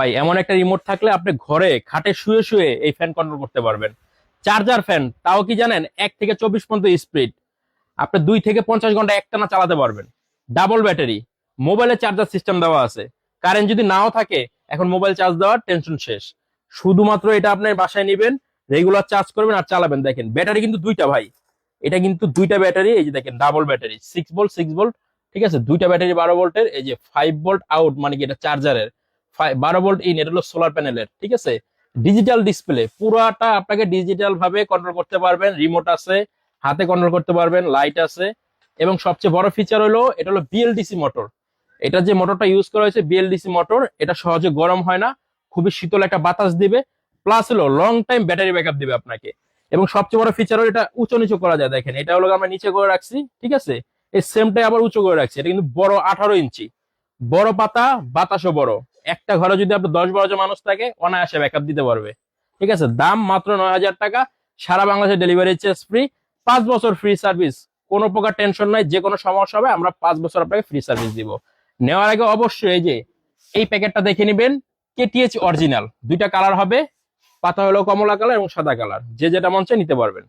ভাই এমন একটা রিমোট থাকলে আপনি ঘরে খাটে শুয়ে শুয়ে এই ফ্যান কন্ট্রোল করতে পারবেন। চার্জার ফ্যান, তাও কি জানেন, 1 থেকে 24 পর্যন্ত স্পিড। আপনি 2 থেকে 50 ঘন্টা একটানা চালাতে পারবেন। ডাবল ব্যাটারি, মোবাইলে চার্জার সিস্টেম দেওয়া আছে। কারেন্ট যদি নাও থাকে, এখন মোবাইল চার্জ দেওয়ার টেনশন শেষ। শুধুমাত্র এটা আপনার বাসায় নিবেন, রেগুলার চার্জ করবেন আর চালাবেন। দেখেন ব্যাটারি কিন্তু দুইটা ভাই, এটা কিন্তু দুইটা ব্যাটারি। এই যে দেখেন ডাবল ব্যাটারি, 6 ভোল্ট 6 ভোল্ট, ঠিক আছে, দুইটা ব্যাটারি 12 ভোল্টের। এই যে 5 ভোল্ট আউট, মানে কি এটা চার্জারের, 12 ভোল্ট ইন, এটা হলো সোলার প্যানেলের, ঠিক আছে। ডিজিটাল ডিসপ্লে, পুরাটা আপনাকে ডিজিটাল ভাবে কন্ট্রোল করতে পারবেন। রিমোট আছে, হাতে কন্ট্রোল করতে পারবেন, লাইট আছে। এবং সবচেয়ে বড় ফিচার হলো এটা হলো বিএলডিসি মোটর। এটা যে মোটরটা ইউজ করা হয়েছে বিএলডিসি মোটর, এটা সহজে গরম হয় না, খুবই শীতল একটা বাতাস দিবে। প্লাস হলো লং টাইম ব্যাটারি ব্যাকআপ দিবে আপনাকে। এবং সবচেয়ে বড় ফিচার হলো এটা উঁচু নিচু করা যায়। দেখেন এটা হলো আমরা নিচে করে রাখছি, ঠিক আছে, এই সেমটাই আবার উঁচু করে রাখছি। এটা কিন্তু বড় 18 ইঞ্চি, বড় পাতা, বাতাসও বড়। একটা ঘরে যদি আপনার 10-12 জন মানুষ থাকে, অনায়াসে ব্যাকআপ দিতে পারবে। ঠিক আছে, দাম মাত্র 9,000 টাকা। সারা বাংলাদেশে ডেলিভারি চার্জ ফ্রি, 5 বছর ফ্রি সার্ভিস। কোনো প্রকার টেনশন নাই, যে কোনো সমস্যা হবে আমরা 5 বছর আপনাকে ফ্রি সার্ভিস দিব। নেওয়ার আগে অবশ্যই এই যে এই প্যাকেটটা দেখে নিবেন, কেটিএইচ অরিজিনাল। দুইটা কালার হবে, পাতা হলো কমলা কালার এবং সাদা কালার, যে যেটা মন চায় নিতে পারবেন।